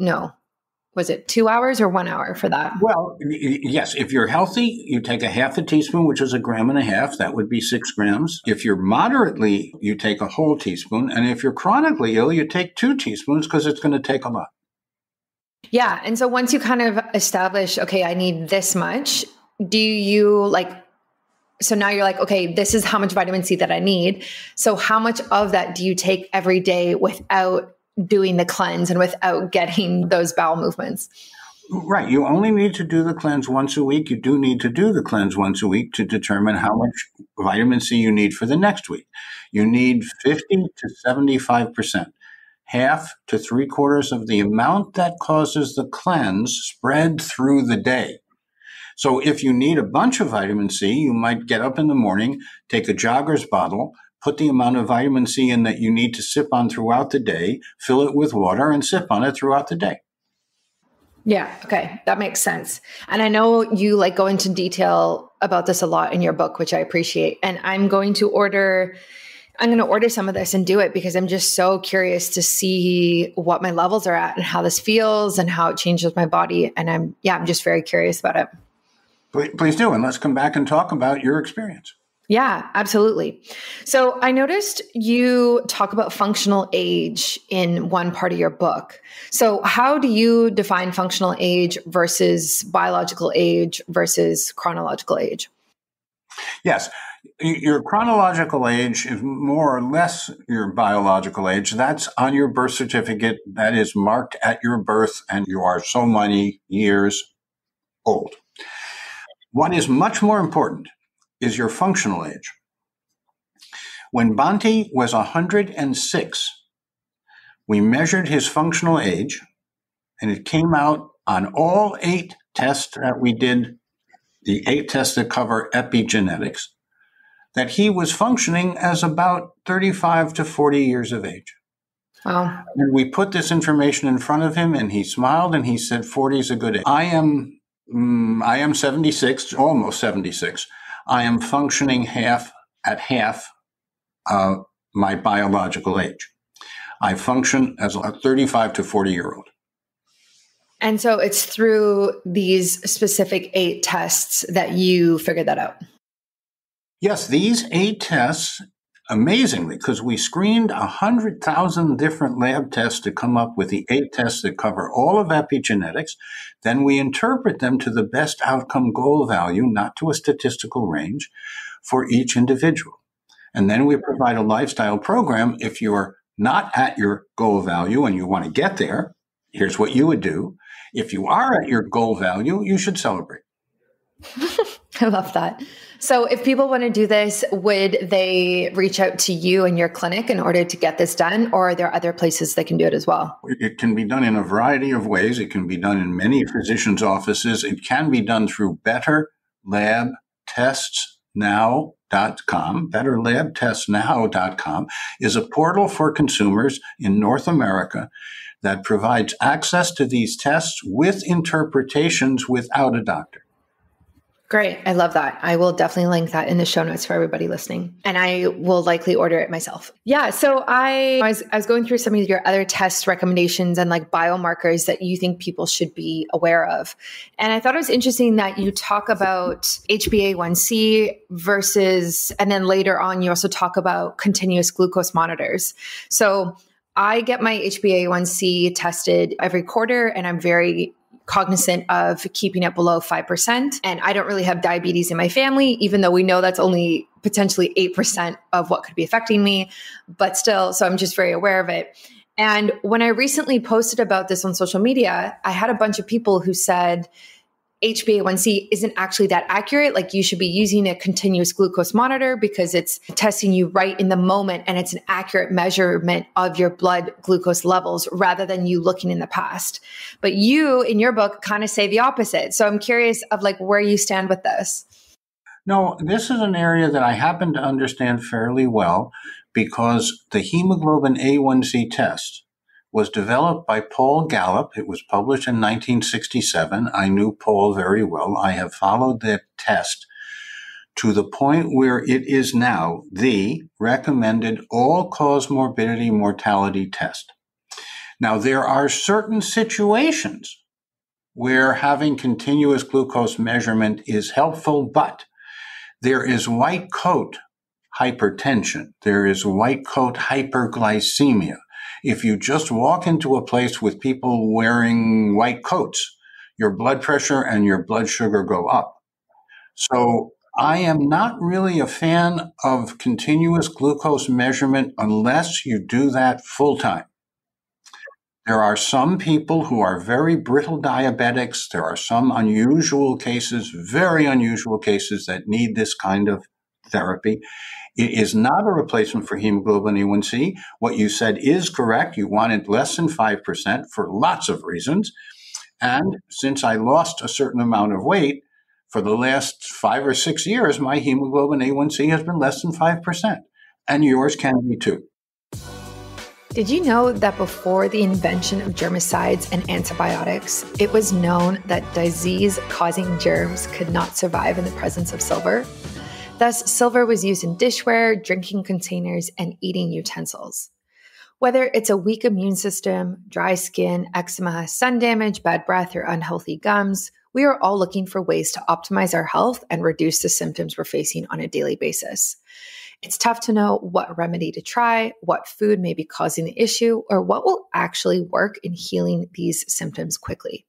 hours or 1 hour for that? Well, yes, if you're healthy, you take a half a teaspoon, which is 1.5 grams. That would be 6 grams. If you're moderately, you take a whole teaspoon. And if you're chronically ill, you take 2 teaspoons because it's going to take a lot. Yeah. And so once you kind of establish, okay, I need this much, do you so now you're like, okay, this is how much vitamin C that I need. So how much of that do you take every day without doing the cleanse and without getting those bowel movements? Right. You only need to do the cleanse once a week. You do need to do the cleanse once a week to determine how much vitamin C you need for the next week. You need 50 to 75%, half to 3/4 of the amount that causes the cleanse spread through the day. So if you need a bunch of vitamin C, you might get up in the morning, take a jogger's bottle, put the amount of vitamin C in that you need to sip on throughout the day, fill it with water, and sip on it throughout the day. Yeah. Okay. That makes sense. And I know you go into detail about this a lot in your book, which I appreciate. And I'm going to order some of this and do it because I'm just so curious to see what my levels are at and how this feels and how it changes my body. And I'm just very curious about it. Please do. And let's come back and talk about your experience. Yeah, absolutely. So I noticed you talk about functional age in one part of your book. So how do you define functional age versus biological age versus chronological age? Yes. Your chronological age is more or less your biological age. That's on your birth certificate. That is marked at your birth, and you are so many years old. What is much more important is your functional age. When Banti was 106, We measured his functional age, and it came out on all 8 tests that we did, the 8 tests that cover epigenetics, that he was functioning as about 35 to 40 years of age. Wow. And we put this information in front of him, and he smiled and he said, 40 is a good age. I am 76, almost 76. I am functioning at half my biological age. I function as a 35 to 40-year-old. And so it's through these specific 8 tests that you figured that out. Yes, these 8 tests, amazingly, because we screened 100,000 different lab tests to come up with the 8 tests that cover all of epigenetics. Then we interpret them to the best outcome goal value, not to a statistical range, for each individual. And then we provide a lifestyle program. If you're not at your goal value and you want to get there, here's what you would do. If you are at your goal value, you should celebrate. I love that. So if people want to do this, would they reach out to you and your clinic in order to get this done? Or are there other places they can do it as well? It can be done in a variety of ways. It can be done in many physicians' offices. It can be done through betterlabtestsnow.com. Betterlabtestsnow.com is a portal for consumers in North America that provides access to these tests with interpretations without a doctor. Great. I love that. I will definitely link that in the show notes for everybody listening. And I will likely order it myself. Yeah. So I was going through some of your other test recommendations and like biomarkers that you think people should be aware of. And I thought it was interesting that you talk about HbA1c versus, and then later on, you also talk about continuous glucose monitors. So I get my HbA1c tested every quarter, and I'm very cognizant of keeping it below 5%. And I don't really have diabetes in my family, even though we know that's only potentially 8% of what could be affecting me. But still, so I'm just very aware of it. And when I recently posted about this on social media, I had a bunch of people who said, HbA1c isn't actually that accurate. Like you should be using a continuous glucose monitor because it's testing you right in the moment and it's an accurate measurement of your blood glucose levels rather than you looking in the past. But you, in your book, kind of say the opposite. So I'm curious of like where you stand with this. No, this is an area that I happen to understand fairly well because the hemoglobin A1C test was developed by Paul Gallup. It was published in 1967. I knew Paul very well. I have followed that test to the point where it is now the recommended all-cause morbidity mortality test. Now, there are certain situations where having continuous glucose measurement is helpful, but there is white coat hypertension. There is white coat hyperglycemia. If you just walk into a place with people wearing white coats, your blood pressure and your blood sugar go up. So I am not really a fan of continuous glucose measurement unless you do that full time. There are some people who are very brittle diabetics. There are some unusual cases, very unusual cases that need this kind of therapy. It is not a replacement for hemoglobin A1c. What you said is correct. You wanted less than 5% for lots of reasons. And since I lost a certain amount of weight, for the last 5 or 6 years, my hemoglobin A1c has been less than 5%. And yours can be too. Did you know that before the invention of germicides and antibiotics, it was known that disease-causing germs could not survive in the presence of silver? Thus, silver was used in dishware, drinking containers, and eating utensils. Whether it's a weak immune system, dry skin, eczema, sun damage, bad breath, or unhealthy gums, we are all looking for ways to optimize our health and reduce the symptoms we're facing on a daily basis. It's tough to know what remedy to try, what food may be causing the issue, or what will actually work in healing these symptoms quickly.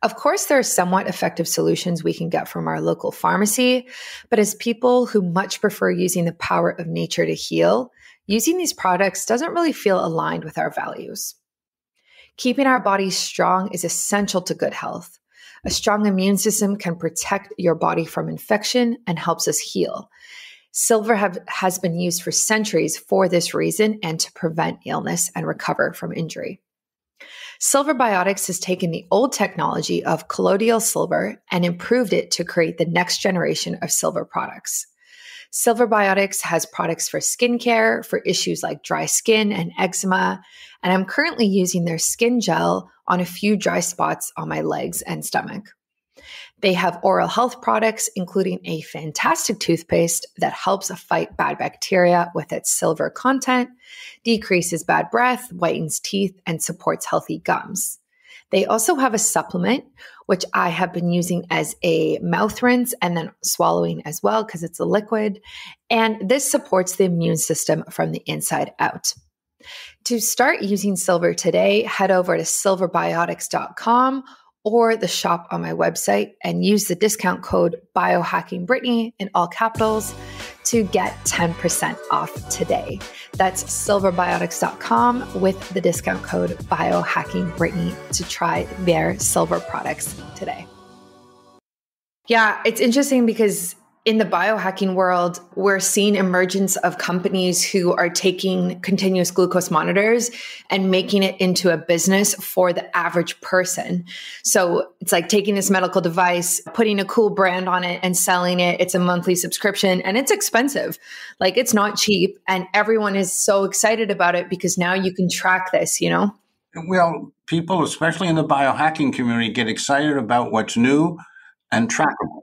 Of course, there are somewhat effective solutions we can get from our local pharmacy, but as people who much prefer using the power of nature to heal, using these products doesn't really feel aligned with our values. Keeping our bodies strong is essential to good health. A strong immune system can protect your body from infection and helps us heal. Silver has been used for centuries for this reason and to prevent illness and recover from injury. Silver Biotics has taken the old technology of colloidal silver and improved it to create the next generation of silver products. Silver Biotics has products for skincare, for issues like dry skin and eczema, and I'm currently using their skin gel on a few dry spots on my legs and stomach. They have oral health products, including a fantastic toothpaste that helps fight bad bacteria with its silver content, decreases bad breath, whitens teeth, and supports healthy gums. They also have a supplement, which I have been using as a mouth rinse and then swallowing as well because it's a liquid. And this supports the immune system from the inside out. To start using silver today, head over to silverbiotics.com or the shop on my website and use the discount code biohackingbrittany in all capitals to get 10% off today. That's silverbiotics.com with the discount code biohackingbrittany to try their silver products today. Yeah, it's interesting because in the biohacking world, we're seeing emergence of companies who are taking continuous glucose monitors and making it into a business for the average person. So it's like taking this medical device, putting a cool brand on it and selling it. It's a monthly subscription and it's expensive. Like it's not cheap. And everyone is so excited about it because now you can track this, you know? Well, people, especially in the biohacking community, get excited about what's new and trackable.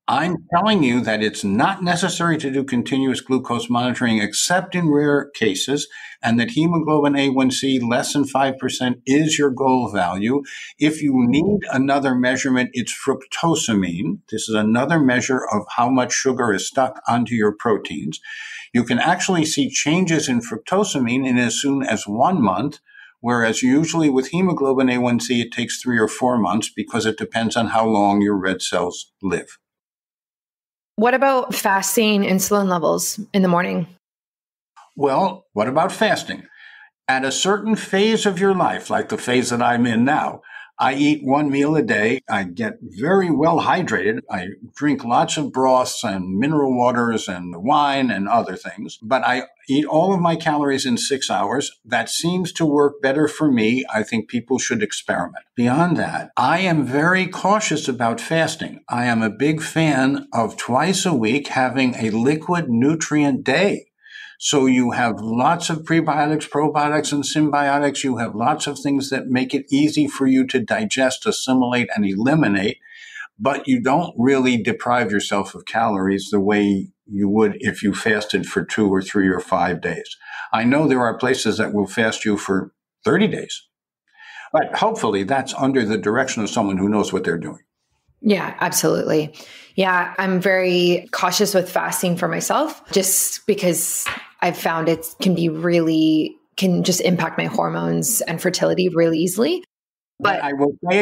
I'm telling you that it's not necessary to do continuous glucose monitoring except in rare cases, and that hemoglobin A1C less than 5% is your goal value. If you need another measurement, it's fructosamine. This is another measure of how much sugar is stuck onto your proteins. You can actually see changes in fructosamine in as soon as 1 month, whereas usually with hemoglobin A1C, it takes 3 or 4 months because it depends on how long your red cells live. What about fasting insulin levels in the morning? Well, what about fasting? At a certain phase of your life, like the phase that I'm in now, I eat 1 meal a day. I get very well hydrated. I drink lots of broths and mineral waters and wine and other things. But I eat all of my calories in 6 hours. That seems to work better for me. I think people should experiment. Beyond that, I am very cautious about fasting. I am a big fan of twice a week having a liquid nutrient day. So you have lots of prebiotics, probiotics, and symbiotics. You have lots of things that make it easy for you to digest, assimilate, and eliminate, but you don't really deprive yourself of calories the way you would if you fasted for 2 or 3 or 5 days. I know there are places that will fast you for 30 days, but hopefully that's under the direction of someone who knows what they're doing. Yeah, absolutely. Yeah, I'm very cautious with fasting for myself just because I've found it can just impact my hormones and fertility really easily. But I will say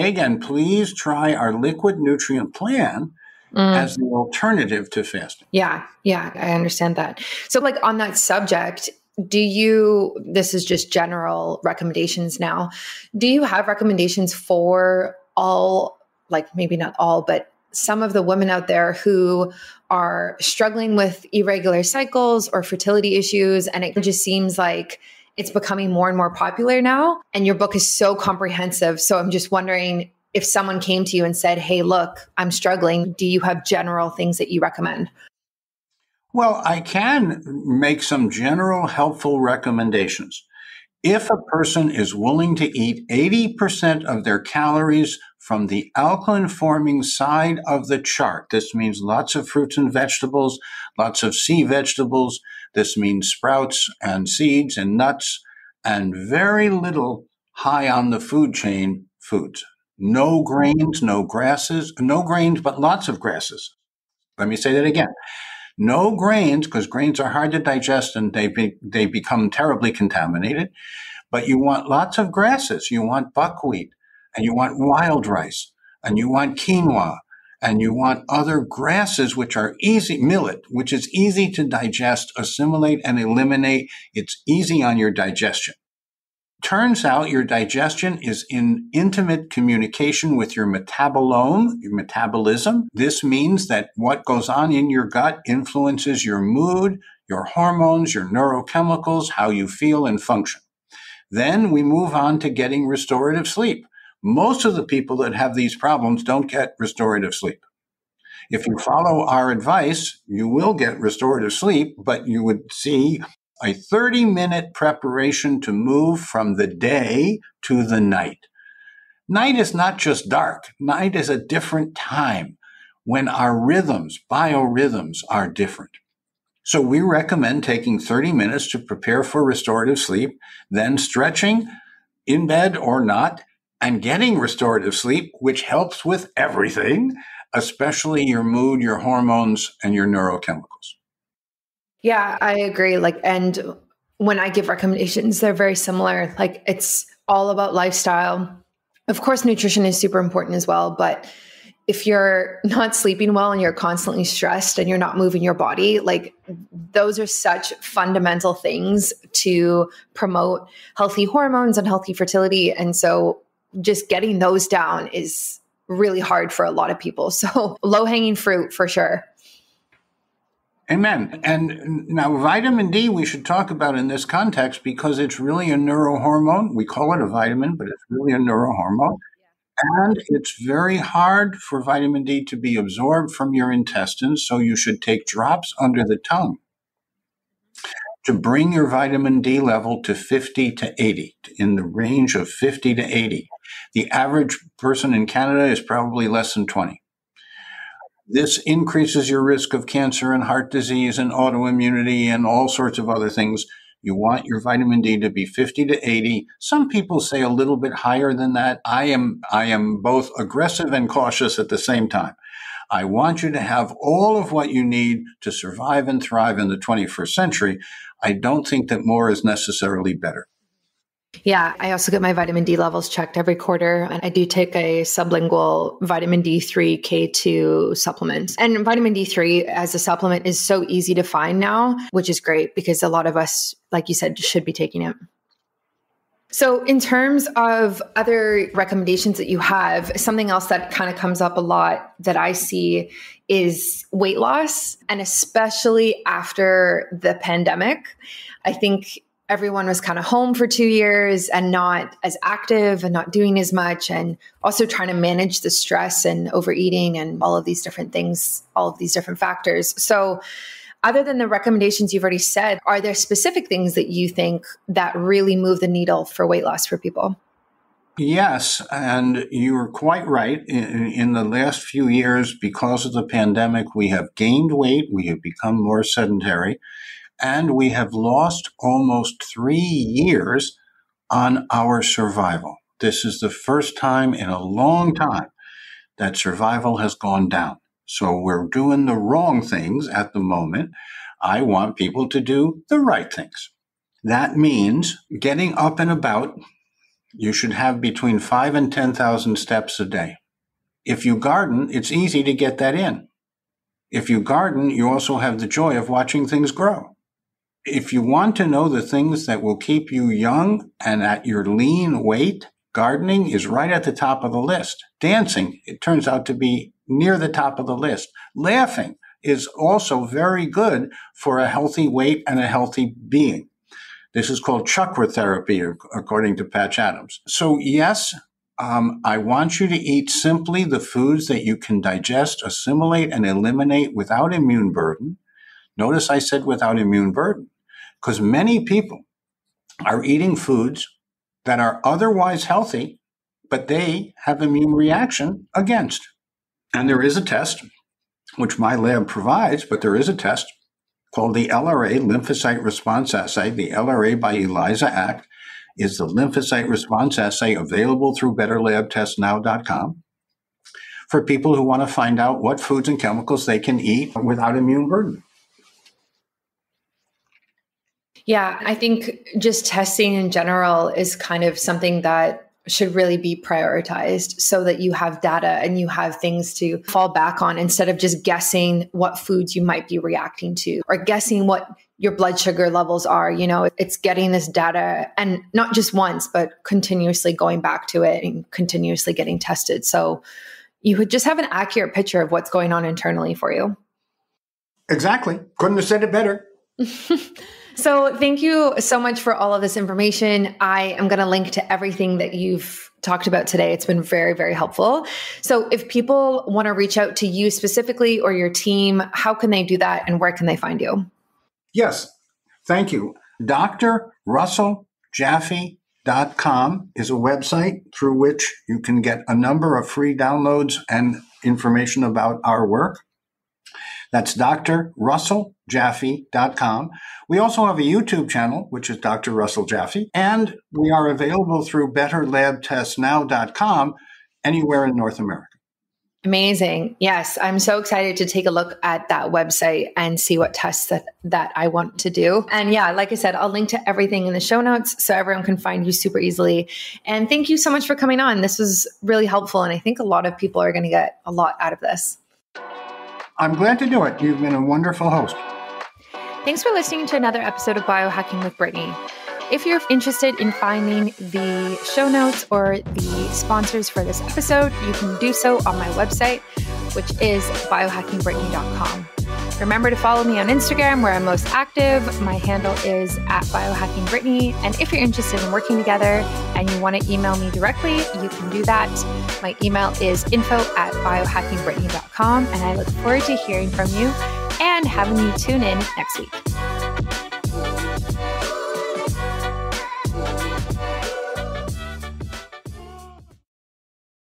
again, please try our liquid nutrient plan as the alternative to fasting. Yeah, I understand that. So like on that subject, this is just general recommendations now. Do you have recommendations for all, like maybe not all, but some of the women out there who are struggling with irregular cycles or fertility issues, and it just seems like it's becoming more and more popular now, and your book is so comprehensive. So I'm just wondering if someone came to you and said, hey, look, I'm struggling. Do you have general things that you recommend? Well, I can make some general helpful recommendations. If a person is willing to eat 80% of their calories from the alkaline-forming side of the chart, this means lots of fruits and vegetables, lots of sea vegetables, this means sprouts and seeds and nuts, and very little high on the food chain foods. No grains, no grasses, no grains, but lots of grasses. Let me say that again. No grains, because grains are hard to digest and they become terribly contaminated. But you want lots of grasses. You want buckwheat, and you want wild rice, and you want quinoa, and you want other grasses which are easy, millet, which is easy to digest, assimilate, and eliminate. It's easy on your digestion. Turns out your digestion is in intimate communication with your metabolome, your metabolism. This means that what goes on in your gut influences your mood, your hormones, your neurochemicals, how you feel and function. Then we move on to getting restorative sleep. Most of the people that have these problems don't get restorative sleep. If you follow our advice, you will get restorative sleep, but you would see a 30-minute preparation to move from the day to the night. Night is not just dark. Night is a different time when our rhythms, biorhythms, are different. So we recommend taking 30 minutes to prepare for restorative sleep, then stretching in bed or not, and getting restorative sleep, which helps with everything, especially your mood, your hormones, and your neurochemicals. Yeah, I agree. And when I give recommendations, they're very similar. It's all about lifestyle. Of course, nutrition is super important as well, but if you're not sleeping well and you're constantly stressed and you're not moving your body, those are such fundamental things to promote healthy hormones and healthy fertility. And so just getting those down is really hard for a lot of people. So low-hanging fruit for sure. Amen. And now vitamin D we should talk about in this context because it's really a neurohormone. We call it a vitamin, but it's really a neurohormone. And it's very hard for vitamin D to be absorbed from your intestines, so you should take drops under the tongue to bring your vitamin D level to 50 to 80, in the range of 50 to 80. The average person in Canada is probably less than 20. This increases your risk of cancer and heart disease and autoimmunity and all sorts of other things. You want your vitamin D to be 50 to 80. Some people say a little bit higher than that. I am both aggressive and cautious at the same time. I want you to have all of what you need to survive and thrive in the 21st century. I don't think that more is necessarily better. Yeah, I also get my vitamin D levels checked every quarter. And I do take a sublingual vitamin D3 K2 supplement. And vitamin D3 as a supplement is so easy to find now, which is great because a lot of us, like you said, should be taking it. So in terms of other recommendations that you have, something else that kind of comes up a lot that I see is weight loss. And especially after the pandemic, I think everyone was kind of home for 2 years and not as active and not doing as much, and also trying to manage the stress and overeating and all of these different things, all of these different factors. So other than the recommendations you've already said, are there specific things that you think that really move the needle for weight loss for people? Yes, and you are quite right. In the last few years, because of the pandemic, we have gained weight, we have become more sedentary, and we have lost almost 3 years on our survival. This is the first time in a long time that survival has gone down. So we're doing the wrong things at the moment. I want people to do the right things. That means getting up and about. You should have between 5 and 10,000 steps a day. If you garden, it's easy to get that in. If you garden, you also have the joy of watching things grow. If you want to know the things that will keep you young and at your lean weight, gardening is right at the top of the list. Dancing, it turns out to be near the top of the list. Laughing is also very good for a healthy weight and a healthy being. This is called chakra therapy, according to Patch Adams. So yes, I want you to eat simply the foods that you can digest, assimilate, and eliminate without immune burden. Notice I said without immune burden, because many people are eating foods that are otherwise healthy, but they have immune reaction against. And there is a test, which my lab provides, but there is a test called the LRA, Lymphocyte Response Assay. The LRA by Eliza Act is the lymphocyte response assay available through betterlabtestnow.com for people who want to find out what foods and chemicals they can eat without immune burden. Yeah, I think just testing in general is kind of something that should really be prioritized so that you have data and you have things to fall back on instead of just guessing what foods you might be reacting to or guessing what your blood sugar levels are. It's getting this data and not just once, but continuously going back to it and continuously getting tested. So you would just have an accurate picture of what's going on internally for you. Exactly. Couldn't have said it better. So thank you so much for all of this information. I am going to link to everything that you've talked about today. It's been very, very helpful. So if people want to reach out to you specifically or your team, how can they do that and where can they find you? Yes, thank you. drrusselljaffe.com is a website through which you can get a number of free downloads and information about our work. That's drrusselljaffe.com. We also have a YouTube channel, which is Dr. Russell Jaffe, and we are available through betterlabtestnow.com anywhere in North America. Amazing. Yes, I'm so excited to take a look at that website and see what tests that I want to do. And yeah, like I said, I'll link to everything in the show notes so everyone can find you super easily. And thank you so much for coming on. This was really helpful. And I think a lot of people are going to get a lot out of this. I'm glad to do it. You've been a wonderful host. Thanks for listening to another episode of Biohacking with Brittany. If you're interested in finding the show notes or the sponsors for this episode, you can do so on my website, which is biohackingbrittany.com. Remember to follow me on Instagram where I'm most active. My handle is @biohackingbrittany. And if you're interested in working together and you want to email me directly, you can do that. My email is info@biohackingbrittany.com. And I look forward to hearing from you and having you tune in next week.